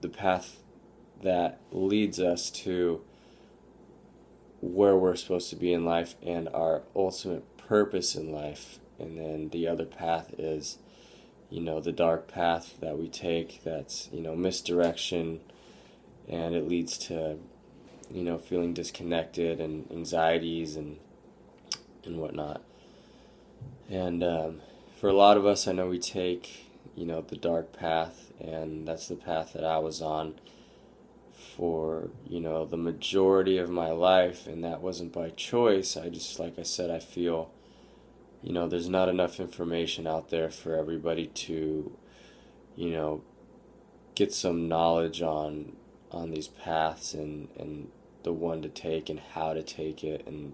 the path that leads us to where we're supposed to be in life and our ultimate purpose in life. And then the other path is, the dark path that we take that's, misdirection, and it leads to, feeling disconnected and anxieties and whatnot. And for a lot of us, I know we take, the dark path, and that's the path that I was on for, the majority of my life, and that wasn't by choice. I just, like I said, I feel, there's not enough information out there for everybody to, get some knowledge on these paths and the one to take and how to take it, and,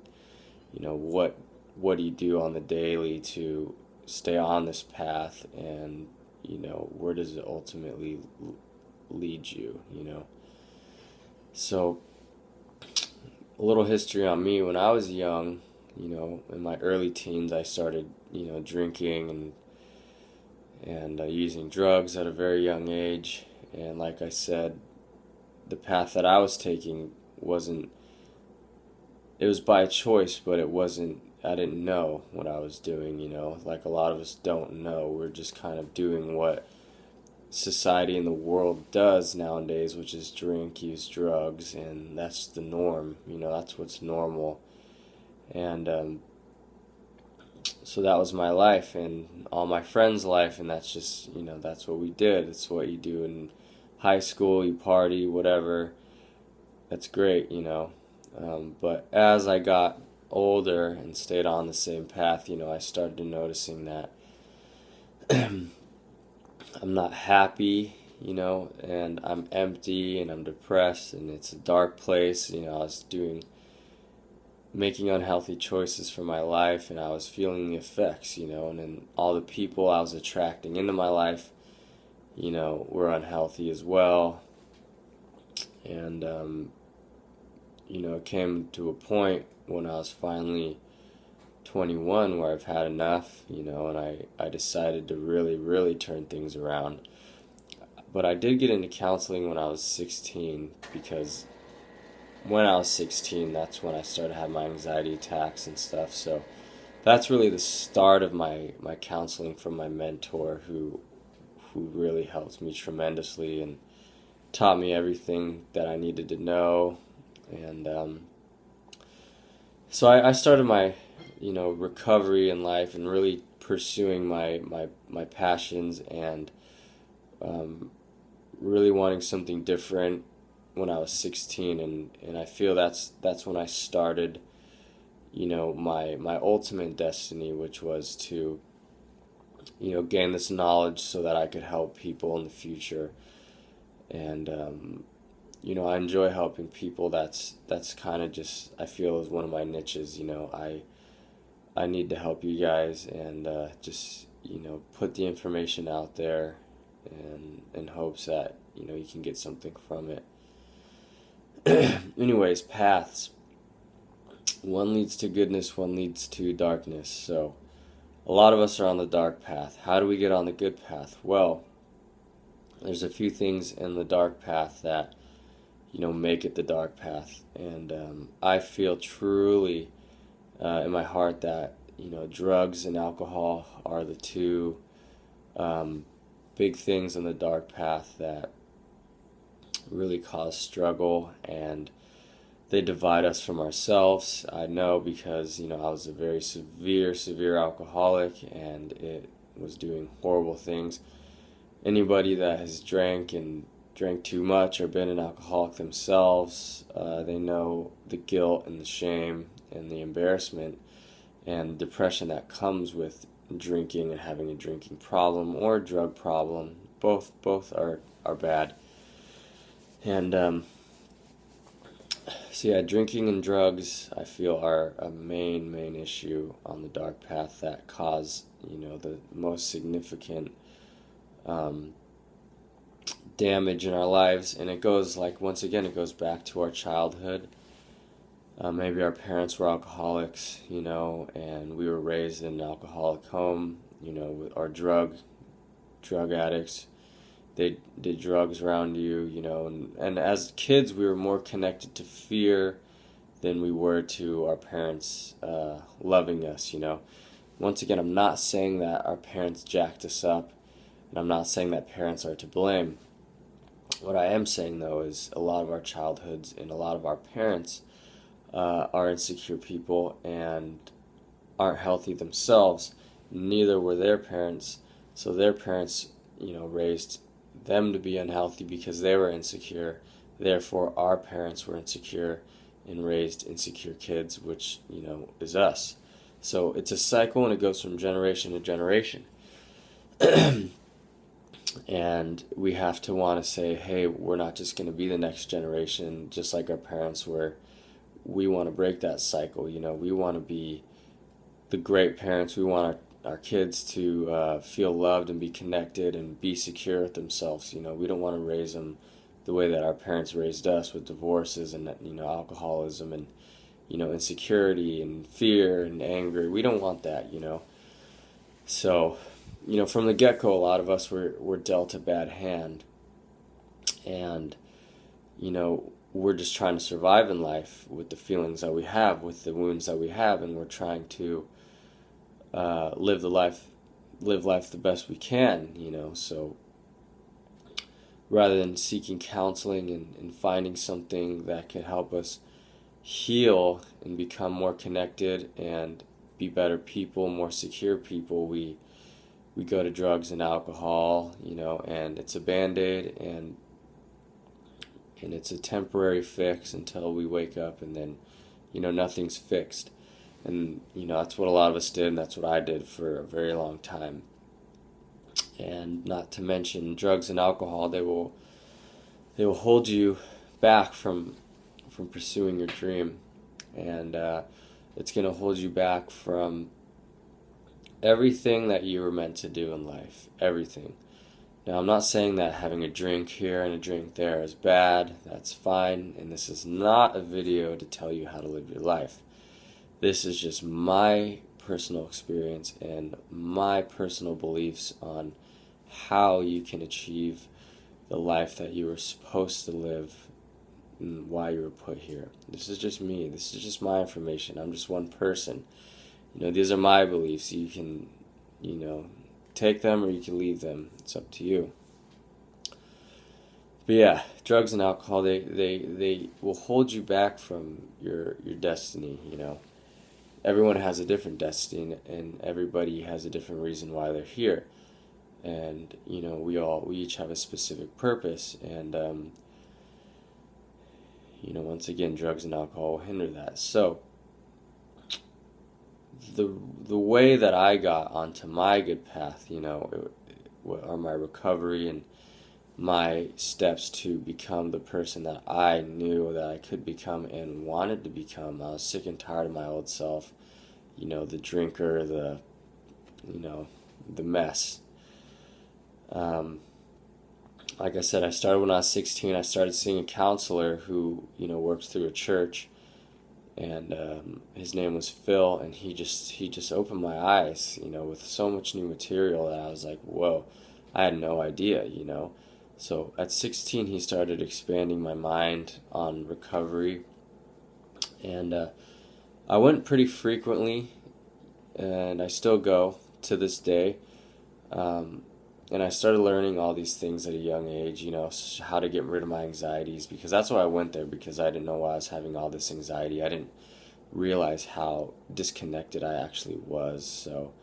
what do you do on the daily to stay on this path, and, where does it ultimately lead you. So, a little history on me. When I was young, in my early teens, I started, drinking and using drugs at a very young age. And like I said, the path that I was taking wasn't, it was by choice, but it wasn't, I didn't know what I was doing, like a lot of us don't know. We're just kind of doing what society and the world does nowadays, which is drink, use drugs, and that's the norm. That's what's normal. And so that was my life and all my friends' life, and that's just, that's what we did. It's what you do in high school. You party, whatever. That's great. But as I got older and stayed on the same path, I started noticing that I'm not happy, and I'm empty and I'm depressed and it's a dark place. I was making unhealthy choices for my life, and I was feeling the effects, and then all the people I was attracting into my life, were unhealthy as well. And, it came to a point when I was finally 21 where I've had enough, and I decided to really, really turn things around. But I did get into counseling when I was 16, because when I was 16, that's when I started having my anxiety attacks and stuff. So that's really the start of my counseling from my mentor, who really helped me tremendously and taught me everything that I needed to know. And so I started my recovery in life and really pursuing my passions, and really wanting something different when I was 16, and I feel that's when I started my ultimate destiny, which was to gain this knowledge so that I could help people in the future. And I enjoy helping people. That's kind of just, I feel, is one of my niches. I need to help you guys, and just put the information out there, and in hopes that you can get something from it. Anyways, paths. One leads to goodness, one leads to darkness. So a lot of us are on the dark path. How do we get on the good path? Well, there's a few things in the dark path that make it the dark path. And I feel truly in my heart that drugs and alcohol are the two big things in the dark path that really cause struggle, and they divide us from ourselves. I know, because I was a very severe alcoholic, and it was doing horrible things. Anybody that has drank too much or been an alcoholic themselves, they know the guilt and the shame and the embarrassment and depression that comes with drinking and having a drinking problem or a drug problem. Both are bad. And so yeah, drinking and drugs, I feel, are a main issue on the dark path that cause the most significant damage in our lives. And it goes, like, once again, it goes back to our childhood. Maybe our parents were alcoholics, and we were raised in an alcoholic home, with our drug addicts. they did drugs around you, and as kids we were more connected to fear than we were to our parents loving us. Once again, I'm not saying that our parents jacked us up, and I'm not saying that parents are to blame. What I am saying, though, is a lot of our childhoods and a lot of our parents are insecure people and aren't healthy themselves. Neither were their parents, so their parents, raised them to be unhealthy because they were insecure. Therefore, our parents were insecure and raised insecure kids, which, is us. So it's a cycle, and it goes from generation to generation. And we have to want to say, hey, we're not just going to be the next generation just like our parents were. We want to break that cycle. We want to be the great parents. We want our kids to feel loved and be connected and be secure with themselves. We don't want to raise them the way that our parents raised us, with divorces and alcoholism and insecurity and fear and anger. We don't want that. So from the get-go, a lot of us were dealt a bad hand, and we're just trying to survive in life with the feelings that we have, with the wounds that we have, and we're trying to live life the best we can. So rather than seeking counseling and finding something that can help us heal and become more connected and be better people, more secure people, we go to drugs and alcohol, and it's a band-aid, and it's a temporary fix until we wake up, and then nothing's fixed. And that's what a lot of us did, and that's what I did for a very long time. And not to mention drugs and alcohol, they will hold you back from pursuing your dream, and it's going to hold you back from everything that you were meant to do in life. Everything. Now, I'm not saying that having a drink here and a drink there is bad. That's fine, and this is not a video to tell you how to live your life. This is just my personal experience and my personal beliefs on how you can achieve the life that you were supposed to live and why you were put here. This is just me. This is just my information. I'm just one person. These are my beliefs. You can, take them or you can leave them. It's up to you. But yeah, drugs and alcohol, they will hold you back from your destiny. Everyone has a different destiny, and everybody has a different reason why they're here. And we each have a specific purpose, and once again, drugs and alcohol will hinder that. So the way that I got onto my good path, or my recovery and my steps to become the person that I knew that I could become and wanted to become. I was sick and tired of my old self, the drinker, the mess. Like I said, I started when I was 16. I started seeing a counselor who, works through a church, and his name was Phil, and he just opened my eyes, with so much new material that I was like, whoa, I had no idea, So at 16, he started expanding my mind on recovery, and I went pretty frequently, and I still go to this day. And I started learning all these things at a young age, how to get rid of my anxieties, because that's why I went there, because I didn't know why I was having all this anxiety. I didn't realize how disconnected I actually was. So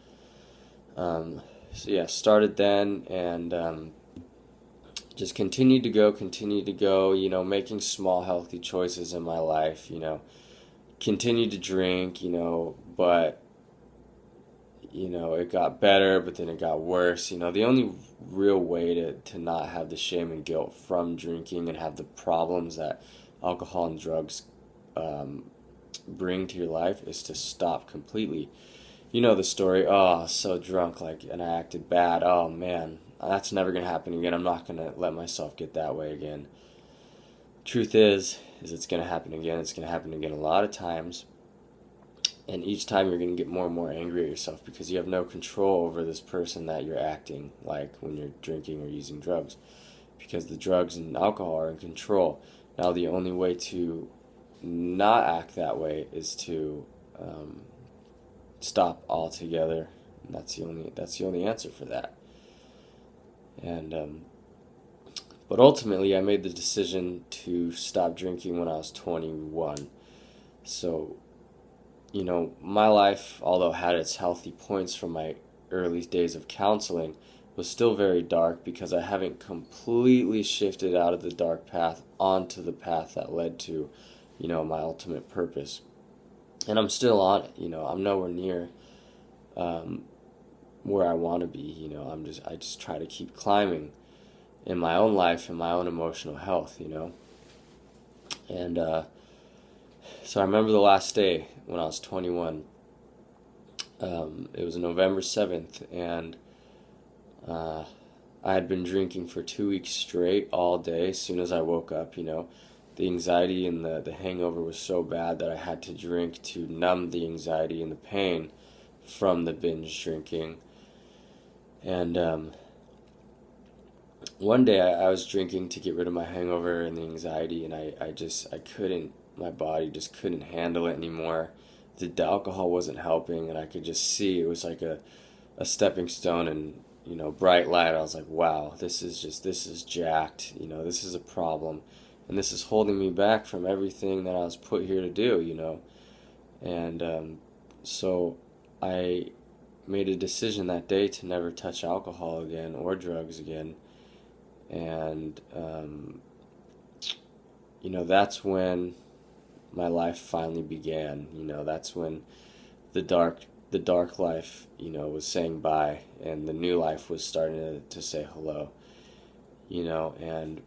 yeah, started then, and just continued to go, making small healthy choices in my life, continued to drink, but it got better, but then it got worse. The only real way to not have the shame and guilt from drinking and have the problems that alcohol and drugs bring to your life is to stop completely. The story, oh, I was so drunk, and I acted bad. Oh, man, that's never going to happen again. I'm not going to let myself get that way again. Truth is it's going to happen again. It's going to happen again a lot of times. And each time you're going to get more and more angry at yourself because you have no control over this person that you're acting like when you're drinking or using drugs. because the drugs and alcohol are in control. Now the only way to not act that way is to stop altogether. And that's the only answer for that. And but ultimately, I made the decision to stop drinking when I was 21. So, my life, although had its healthy points from my early days of counseling, was still very dark because I haven't completely shifted out of the dark path onto the path that led to, my ultimate purpose. And I'm still on it. I'm nowhere near where I want to be. I just try to keep climbing in my own life and my own emotional health. And so I remember the last day when I was 21. It was November 7th, and I had been drinking for 2 weeks straight all day. As soon as I woke up, the anxiety and the hangover was so bad that I had to drink to numb the anxiety and the pain from the binge drinking. And one day I was drinking to get rid of my hangover and the anxiety, and I couldn't, my body just couldn't handle it anymore. The alcohol wasn't helping, and I could just see it was like a stepping stone and, bright light. I was like, wow, this is jacked, this is a problem, and this is holding me back from everything that I was put here to do. And so I made a decision that day to never touch alcohol again or drugs again. And that's when my life finally began. That's when the dark life, was saying bye, and the new life was starting to say hello. And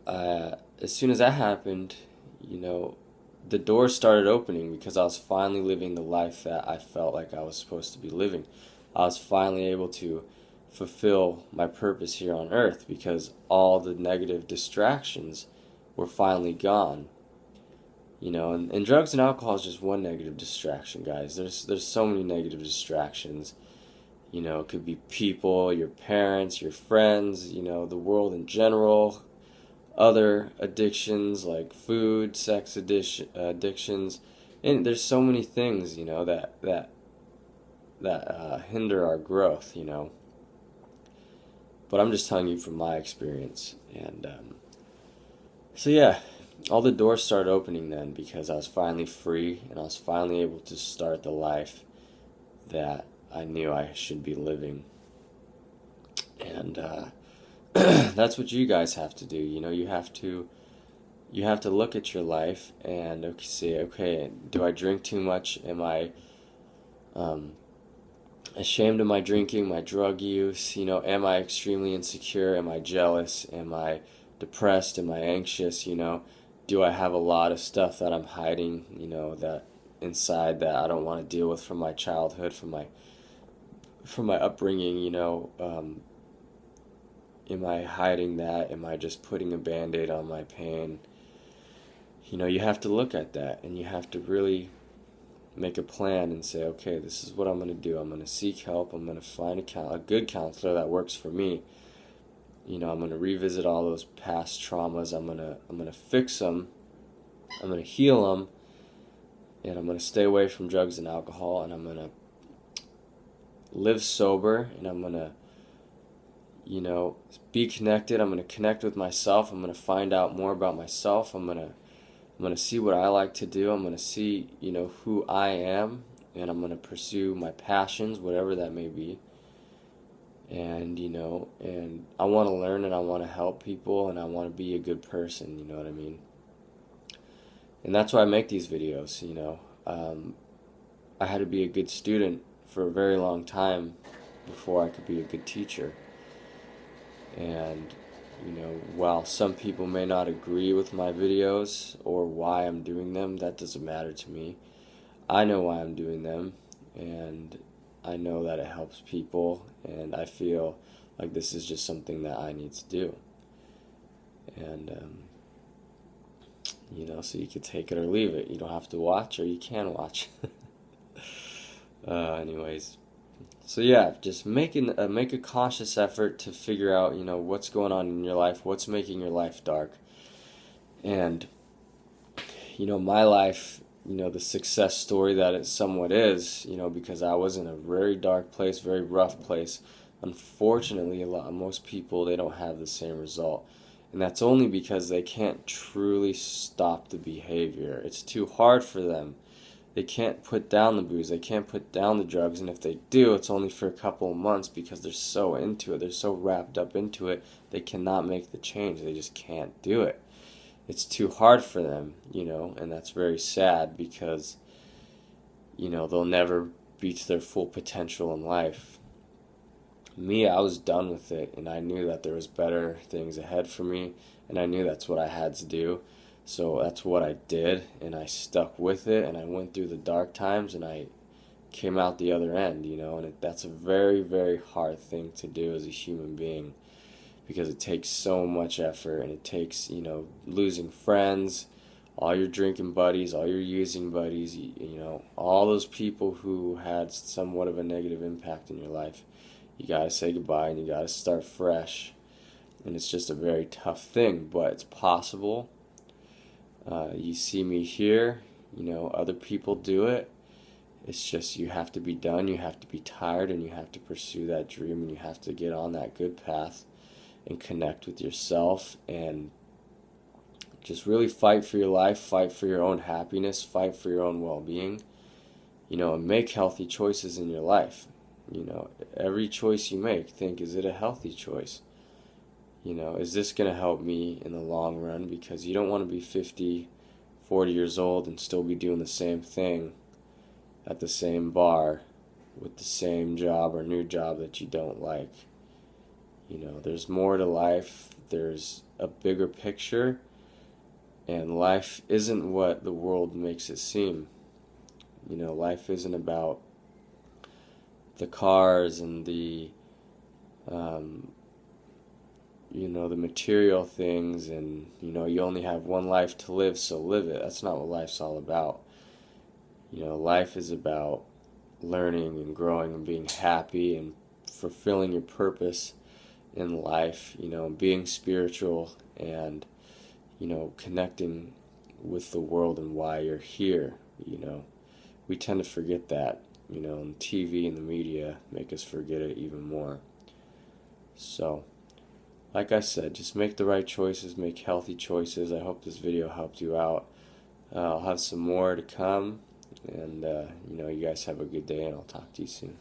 as soon as that happened, the doors started opening because I was finally living the life that I felt like I was supposed to be living. I was finally able to fulfill my purpose here on earth because all the negative distractions were finally gone. And drugs and alcohol is just one negative distraction, guys. There's so many negative distractions. It could be people, your parents, your friends, the world in general, other addictions like food, sex addictions, and there's so many things, that hinder our growth, But I'm just telling you from my experience, and so yeah, all the doors started opening then because I was finally free and I was finally able to start the life that I knew I should be living. And that's what you guys have to do. You have to look at your life and say, okay, do I drink too much? Am I ashamed of my drinking, my drug use? Am I extremely insecure? Am I jealous? Am I depressed? Am I anxious? Do I have a lot of stuff that I'm hiding, that inside that I don't want to deal with from my childhood, from my upbringing, am I hiding that? Am I just putting a Band-Aid on my pain? You have to look at that, and you have to really make a plan and say, okay, this is what I'm going to do. I'm going to seek help. I'm going to find a good counselor that works for me. I'm going to revisit all those past traumas. I'm going to fix them. I'm going to heal them. And I'm going to stay away from drugs and alcohol. And I'm going to live sober. And I'm going to, be connected. I'm going to connect with myself. I'm going to find out more about myself. I'm going to see what I like to do. I'm going to see, who I am. And I'm going to pursue my passions, whatever that may be. And and I want to learn, and I want to help people, and I want to be a good person, you know what I mean? And that's why I make these videos. I had to be a good student for a very long time before I could be a good teacher. And while some people may not agree with my videos or why I'm doing them, that doesn't matter to me. I know why I'm doing them, and I know that it helps people, and I feel like this is just something that I need to do. And, so you can take it or leave it. You don't have to watch, or you can watch. Anyways, So yeah, just make a conscious effort to figure out, what's going on in your life, what's making your life dark. And my life, the success story that it somewhat is, because I was in a very dark place, very rough place. Unfortunately, most people, they don't have the same result. And that's only because they can't truly stop the behavior. It's too hard for them. They can't put down the booze, they can't put down the drugs, and if they do, it's only for a couple of months because they're so into it, they're so wrapped up into it, they cannot make the change. They just can't do it. It's too hard for them, and that's very sad because, they'll never reach their full potential in life. Me, I was done with it, and I knew that there was better things ahead for me, and I knew that's what I had to do. So that's what I did, and I stuck with it, and I went through the dark times, and I came out the other end, and that's a very, very hard thing to do as a human being because it takes so much effort, and it takes, losing friends, all your drinking buddies, all your using buddies, all those people who had somewhat of a negative impact in your life. You gotta say goodbye, and you gotta start fresh, and it's just a very tough thing, but it's possible. You see me here, other people do it. It's just you have to be done, you have to be tired, and you have to pursue that dream, and you have to get on that good path and connect with yourself and just really fight for your life, fight for your own happiness, fight for your own well-being, and make healthy choices in your life. Every choice you make, think, is it a healthy choice? Is this going to help me in the long run? Because you don't want to be 50, 40 years old and still be doing the same thing at the same bar with the same job or new job that you don't like. There's more to life. There's a bigger picture, and life isn't what the world makes it seem. Life isn't about the cars and the the material things, and you only have one life to live, so live it. That's not what life's all about. Life is about learning and growing and being happy and fulfilling your purpose in life, being spiritual and connecting with the world and why you're here. We tend to forget that, and TV and the media make us forget it even more. So like I said, just make the right choices, make healthy choices. I hope this video helped you out. I'll have some more to come, and you guys have a good day, and I'll talk to you soon.